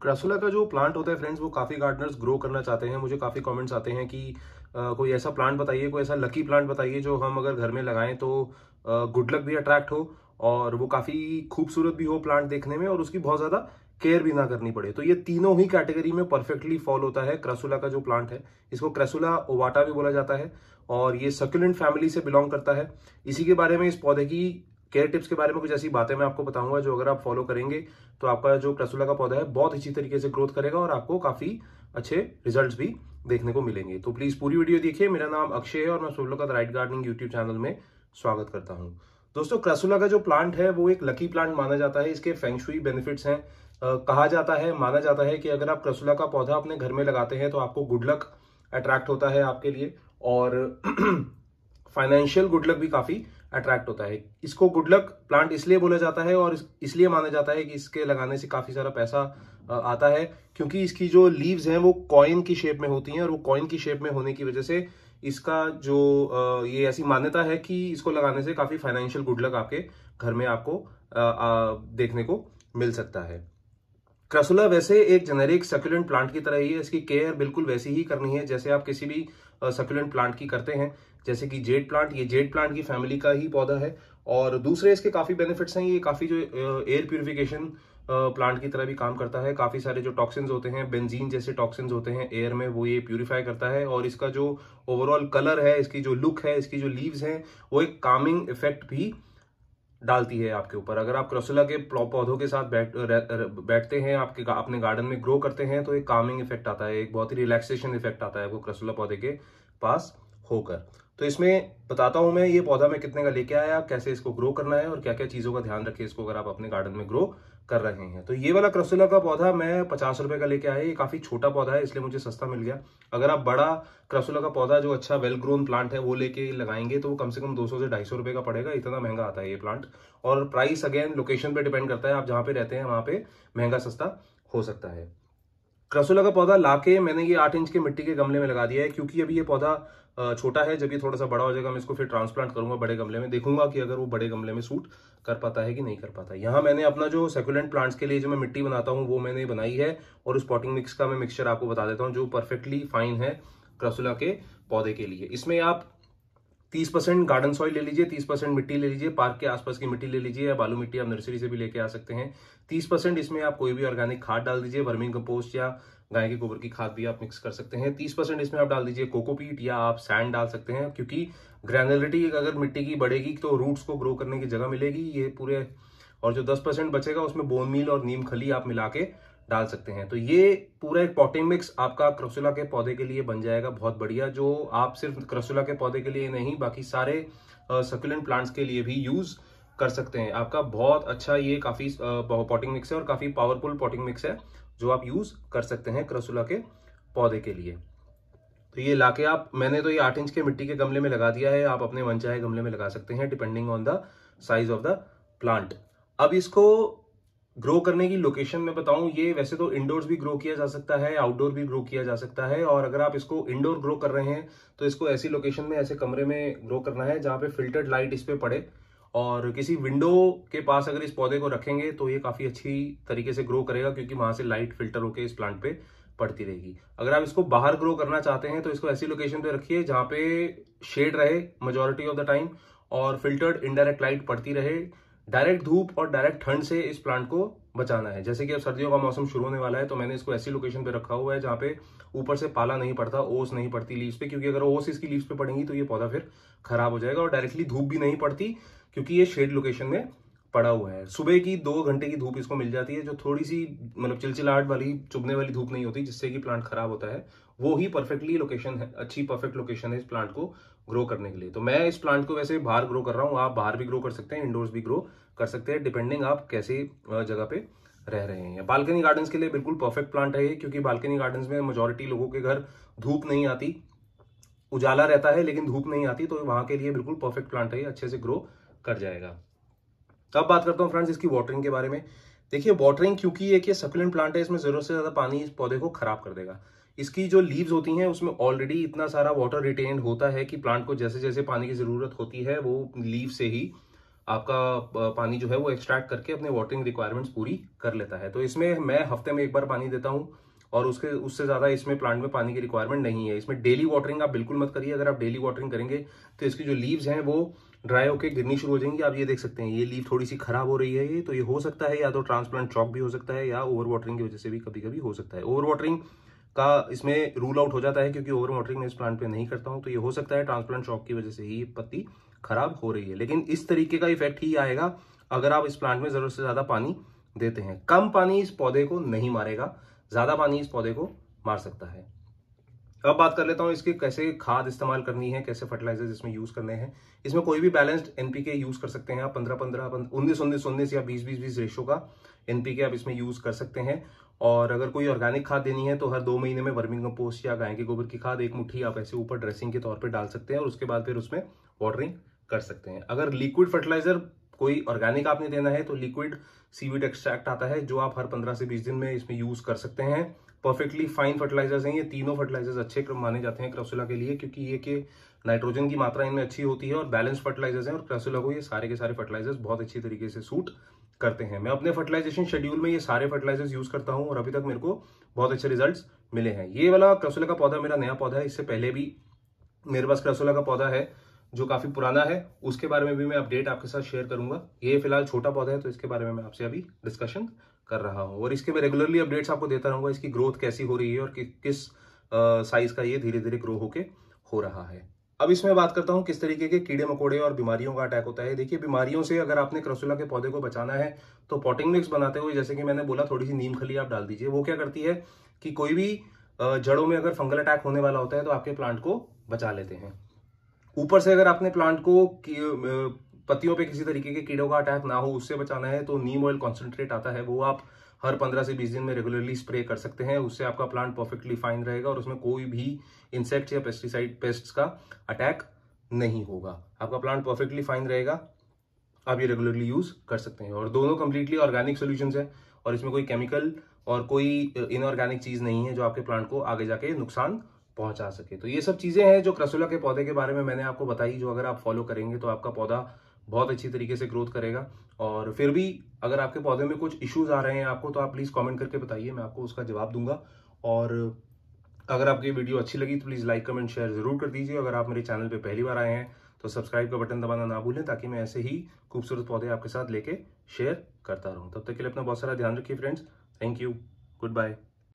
Crassula का जो plant होता है फ्रेंड्स, वो काफ़ी गार्डनर्स ग्रो करना चाहते हैं। मुझे काफ़ी कमेंट्स आते हैं कि कोई ऐसा प्लांट बताइए, कोई ऐसा लकी प्लांट बताइए जो हम अगर घर में लगाएं तो गुड लक भी अट्रैक्ट हो और वो काफ़ी खूबसूरत भी हो प्लांट देखने में और उसकी बहुत ज़्यादा केयर भी ना करनी पड़े। तो ये तीनों ही कैटेगरी में परफेक्टली फॉल होता है क्रासुला का जो प्लांट है। इसको क्रासुला ओवाटा भी बोला जाता है और ये सक्यूलेंट फैमिली से बिलोंग करता है। इसी के बारे में, इस पौधे की केयर टिप्स के बारे में कुछ ऐसी बातें मैं आपको बताऊंगा जो अगर आप फॉलो करेंगे तो आपका जो क्रासुला का पौधा है बहुत अच्छी तरीके से ग्रोथ करेगा और आपको काफी अच्छे रिजल्ट्स भी देखने को मिलेंगे। तो प्लीज पूरी वीडियो देखिए। मेरा नाम अक्षय है और मैं सोलो का राइट गार्डनिंग यूट्यूब चैनल में स्वागत करता हूं। दोस्तों, क्रासुला का जो प्लांट है वो एक लकी प्लांट माना जाता है। इसके फेंग शुई बेनिफिट्स हैं। कहा जाता है, माना जाता है कि अगर आप क्रासुला का पौधा अपने घर में लगाते हैं तो आपको गुड लक अट्रैक्ट होता है आपके लिए और फाइनेंशियल गुड लक भी काफी अट्रैक्ट होता है। इसको गुड लक प्लांट इसलिए बोला जाता है और इसलिए माना जाता है कि इसके लगाने से काफी सारा पैसा आता है, क्योंकि इसकी जो लीव्स हैं वो कॉइन की शेप में होती हैं और वो कॉइन की शेप में होने की वजह से इसका जो ये ऐसी मान्यता है कि इसको लगाने से काफी फाइनेंशियल गुड लक आपके घर में आपको देखने को मिल सकता है। क्रासुला वैसे एक जेनेरिक सक्यूलेंट प्लांट की तरह ही है। इसकी केयर बिल्कुल वैसी ही करनी है जैसे आप किसी भी सक्यूलेंट प्लांट की करते हैं, जैसे कि जेड प्लांट। ये जेड प्लांट की फैमिली का ही पौधा है और दूसरे इसके काफी बेनिफिट्स हैं। ये काफी जो एयर प्यूरिफिकेशन प्लांट की तरह भी काम करता है। काफी सारे जो टॉक्सिन्स होते हैं, बेंजीन जैसे टॉक्सिन्स होते हैं एयर में, वो ये प्यूरिफाई करता है और इसका जो ओवरऑल कलर है, इसकी जो लुक है, इसकी जो लीव्स हैं, वो एक कामिंग इफेक्ट भी डालती है आपके ऊपर। अगर आप क्रासुला के पौधों के साथ बैठते हैं, आपके अपने गार्डन में ग्रो करते हैं, तो एक कामिंग इफेक्ट आता है, एक बहुत ही रिलैक्सेशन इफेक्ट आता है वो क्रासुला पौधे के पास होकर। तो इसमें बताता हूं मैं ये पौधा मैं कितने का लेके आया, कैसे इसको ग्रो करना है और क्या क्या चीजों का ध्यान रखें इसको अगर आप अपने गार्डन में ग्रो कर रहे हैं। तो ये वाला क्रासुला का पौधा मैं 50 रुपए का लेके आया। ये काफी छोटा पौधा है इसलिए मुझे सस्ता मिल गया। अगर आप बड़ा क्रासुला का पौधा जो अच्छा वेल ग्रोन प्लांट है वो लेके लगाएंगे तो वो कम से कम 200 से 250 रुपए का पड़ेगा। इतना महंगा आता है ये प्लांट। और प्राइस अगेन लोकेशन पे डिपेंड करता है, आप जहां पे रहते हैं वहां पे महंगा सस्ता हो सकता है। क्रासुला का पौधा लाके मैंने ये 8 इंच के मिट्टी के गमले में लगा दिया है, क्योंकि अभी ये पौधा छोटा है। जब ये थोड़ा सा बड़ा हो जाएगा मैं इसको फिर ट्रांसप्लांट करूंगा बड़े गमले में, देखूंगा कि अगर वो बड़े गमले में सूट कर पाता है कि नहीं कर पाता। यहाँ मैंने अपना जो सेकुलेंट प्लांट्स के लिए जो मैं मिट्टी बनाता हूँ वो मैंने बनाई है और उस पॉटिंग मिक्स का मैं मिक्सचर आपको बता देता हूँ जो परफेक्टली फाइन है क्रासुला के पौधे के लिए। इसमें आप 30% गार्डन सॉइल ले लीजिए, 30% मिट्टी ले लीजिए, पार्क के आसपास की मिट्टी ले लीजिए या बालू मिट्टी आप नर्सरी से भी लेके आ सकते हैं। 30% इसमें आप कोई भी ऑर्गेनिक खाद डाल दीजिए, वर्मी कंपोस्ट या गाय के गोबर की खाद भी आप मिक्स कर सकते हैं। 30% इसमें आप डाल दीजिए कोकोपीट या आप सैंड डाल सकते हैं, क्योंकि ग्रैनुलरिटी अगर मिट्टी की बढ़ेगी तो रूट्स को ग्रो करने की जगह मिलेगी ये पूरे। और जो 10% बचेगा उसमें बोन मील और नीम खली आप मिला के डाल सकते हैं। तो ये पूरा एक पॉटिंग मिक्स आपका क्रासुला के पौधे के लिए बन जाएगा बहुत बढ़िया, जो आप सिर्फ क्रासुला के पौधे के लिए नहीं बाकी सारे सक्यूलेंट प्लांट्स के लिए भी यूज कर सकते हैं। आपका बहुत अच्छा ये काफी पॉटिंग मिक्स है और काफी पावरफुल पॉटिंग मिक्स है जो आप यूज कर सकते हैं क्रासुला के पौधे के लिए। तो ये लाके आप, मैंने तो ये 8 इंच के मिट्टी के गमले में लगा दिया है, आप अपने मनचाहे गमले में लगा सकते हैं depending on the size of the plant. अब इसको ग्रो करने की लोकेशन में बताऊं, ये वैसे तो इंडोर्स भी ग्रो किया जा सकता है, आउटडोर भी ग्रो किया जा सकता है। और अगर आप इसको इंडोर ग्रो कर रहे हैं तो इसको ऐसी लोकेशन में, ऐसे कमरे में ग्रो करना है जहां पे फिल्टर्ड लाइट इस पे पड़े और किसी विंडो के पास अगर इस पौधे को रखेंगे तो ये काफी अच्छी तरीके से ग्रो करेगा, क्योंकि वहां से लाइट फिल्टर होकर इस प्लांट पे पड़ती रहेगी। अगर आप इसको बाहर ग्रो करना चाहते हैं तो इसको ऐसी लोकेशन पे रखिए जहां पे शेड रहे मेजोरिटी ऑफ द टाइम और फिल्टर्ड इनडायरेक्ट लाइट पड़ती रहे। डायरेक्ट धूप और डायरेक्ट ठंड से इस प्लांट को बचाना है। जैसे कि अब सर्दियों का मौसम शुरू होने वाला है तो मैंने इसको ऐसी लोकेशन पे रखा हुआ है जहां पे ऊपर से पाला नहीं पड़ता, ओस नहीं पड़ती लीव्स पे, क्योंकि अगर ओस इसकी लीव्स पे पड़ेंगी तो ये पौधा फिर खराब हो जाएगा। और डायरेक्टली धूप भी नहीं पड़ती क्योंकि ये शेड लोकेशन में पड़ा हुआ है। सुबह की 2 घंटे की धूप इसको मिल जाती है, जो थोड़ी सी मतलब चिलचिलाहट वाली, चुभने वाली धूप नहीं होती जिससे कि प्लांट खराब होता है। वो ही परफेक्टली लोकेशन है, अच्छी परफेक्ट लोकेशन है इस प्लांट को ग्रो करने के लिए। तो मैं इस प्लांट को वैसे बाहर ग्रो कर रहा हूँ, आप बाहर भी ग्रो कर सकते हैं, इंडोर्स भी ग्रो कर सकते हैं, डिपेंडिंग आप कैसे जगह पे रह रहे हैं। बालकनी गार्डन्स के लिए बिल्कुल परफेक्ट प्लांट है ये, क्योंकि बालकनी गार्डन्स में मेजोरिटी लोगों के घर धूप नहीं आती, उजाला रहता है लेकिन धूप नहीं आती, तो वहां के लिए बिल्कुल परफेक्ट प्लांट है ये, अच्छे से ग्रो कर जाएगा। अब बात करता हूँ फ्रेंड्स इसकी वाटरिंग के बारे में। देखिए वाटरिंग, क्योंकि एक ये सक्यूलेंट प्लांट है, इसमें जरूरत से ज्यादा पानी इस पौधे को खराब कर देगा। इसकी जो लीव्स होती हैं उसमें ऑलरेडी इतना सारा वाटर रिटेन होता है कि प्लांट को जैसे जैसे पानी की जरूरत होती है वो लीव से ही आपका पानी जो है वो एक्सट्रैक्ट करके अपने वाटरिंग रिक्वायरमेंट्स पूरी कर लेता है। तो इसमें मैं हफ्ते में एक बार पानी देता हूँ और उससे ज़्यादा इसमें प्लांट में पानी की रिक्वायरमेंट नहीं है। इसमें डेली वाटरिंग आप बिल्कुल मत करिए। अगर आप डेली वाटरिंग करेंगे तो इसकी जो लीव्स हैं वो ड्राई होकर गिरनी शुरू हो जाएंगी। आप ये देख सकते हैं ये लीव थोड़ी सी खराब हो रही है। ये तो ये हो सकता है या तो ट्रांसप्लांट चॉक भी हो सकता है या ओवर वाटरिंग की वजह से भी कभी कभी हो सकता है। ओवर वाटरिंग का इसमें रूल आउट हो जाता है क्योंकि ओवर वाटरिंग मैं इस प्लांट पे नहीं करता हूँ। तो ये हो सकता है ट्रांसप्लांट चॉक की वजह से ही पत्ती खराब हो रही है, लेकिन इस तरीके का इफेक्ट ही आएगा अगर आप इस प्लांट में जरूरत से ज्यादा पानी देते हैं। कम पानी इस पौधे को नहीं मारेगा, ज्यादा पानी इस पौधे को मार सकता है। अब बात कर लेता हूं इसके कैसे खाद इस्तेमाल करनी है, कैसे फर्टिलाइजर्स इसमें यूज करने हैं। इसमें कोई भी बैलेंस्ड एनपीके यूज कर सकते हैं आप। 15-15, 19-19 या 20-20 रेशो का एनपीके आप इसमें यूज कर सकते हैं। और अगर कोई ऑर्गेनिक खाद देनी है तो हर 2 महीने में वर्मिंग कंपोस्ट या गाय के गोबर की खाद 1 मुट्ठी आप ऐसे ऊपर ड्रेसिंग के तौर पर डाल सकते हैं और उसके बाद फिर उसमें वाटरिंग कर सकते हैं। अगर लिक्विड फर्टिलाइजर कोई ऑर्गेनिक आपने देना है तो लिक्विड सीवीड एक्सट्रैक्ट आता है जो आप हर 15 से 20 दिन में इसमें यूज कर सकते हैं। परफेक्टली फाइन फर्टिलाइजर्स हैं ये तीनों फर्टिलाइजर्स अच्छे माने जाते हैं क्रासुला के लिए, क्योंकि ये कि नाइट्रोजन की मात्रा इनमें अच्छी होती है और बैलेंस फर्टिलाइजर्स हैं और क्रासुला को ये सारे के सारे फर्टिलाइजर्स बहुत अच्छी तरीके से सूट करते हैं। मैं अपने फर्टिलाइजेशन शेड्यूल में ये सारे फर्टिलाइजर्स यूज करता हूं और अभी तक मेरे को बहुत अच्छे रिजल्ट्स मिले हैं। ये वाला क्रासुला का पौधा मेरा नया पौधा है। इससे पहले भी मेरे पास क्रासुला का पौधा है जो काफी पुराना है, उसके बारे में भी मैं अपडेट आपके साथ शेयर करूंगा। ये फिलहाल छोटा पौधा है तो इसके बारे में मैं आपसे अभी डिस्कशन कर रहा हूं और इसके मैं रेगुलरली अपडेट्स आपको देता रहूंगा। इसकी ग्रोथ कैसी हो रही है और किस साइज का ये धीरे धीरे ग्रो होके हो रहा है। अब इसमें बात करता हूं किस तरीके के कीड़े मकोड़े और बीमारियों का अटैक होता है। देखिए, बीमारियों से अगर आपने क्रासुला के पौधे को बचाना है तो पॉटिंग मिक्स बनाते हुए जैसे कि मैंने बोला थोड़ी सी नीम खली आप डाल दीजिए। वो क्या करती है कि कोई भी जड़ों में अगर फंगल अटैक होने वाला होता है तो आपके प्लांट को बचा लेते हैं। ऊपर से अगर आपने प्लांट को पत्तियों पे किसी तरीके के कीड़ों का अटैक ना हो उससे बचाना है तो नीम ऑयल कॉन्सेंट्रेट आता है, वो आप हर 15 से 20 दिन में रेगुलरली स्प्रे कर सकते हैं। उससे आपका प्लांट परफेक्टली फाइन रहेगा और उसमें कोई भी इंसेक्ट या पेस्ट्स का अटैक नहीं होगा। आपका प्लांट परफेक्टली फाइन रहेगा। आप ये रेगुलरली यूज कर सकते हैं और दोनों कंप्लीटली ऑर्गेनिक सॉल्यूशंस है और इसमें कोई केमिकल और कोई इनऑर्गेनिक चीज नहीं है जो आपके प्लांट को आगे जाके नुकसान पहुंचा सके। तो ये सब चीजें हैं जो क्रासुला के पौधे के बारे में मैंने आपको बताई, जो अगर आप फॉलो करेंगे तो आपका पौधा बहुत अच्छी तरीके से ग्रोथ करेगा। और फिर भी अगर आपके पौधे में कुछ इश्यूज आ रहे हैं आपको तो आप प्लीज कमेंट करके बताइए, मैं आपको उसका जवाब दूंगा। और अगर आपको ये वीडियो अच्छी लगी तो प्लीज लाइक कमेंट शेयर जरूर कर दीजिए। अगर आप मेरे चैनल पे पहली बार आए हैं तो सब्सक्राइब का बटन दबाना ना भूलें ताकि मैं ऐसे ही खूबसूरत पौधे आपके साथ लेके शेयर करता रहूं। तब तक के लिए अपना बहुत सारा ध्यान रखिए friends. Thank you, good bye.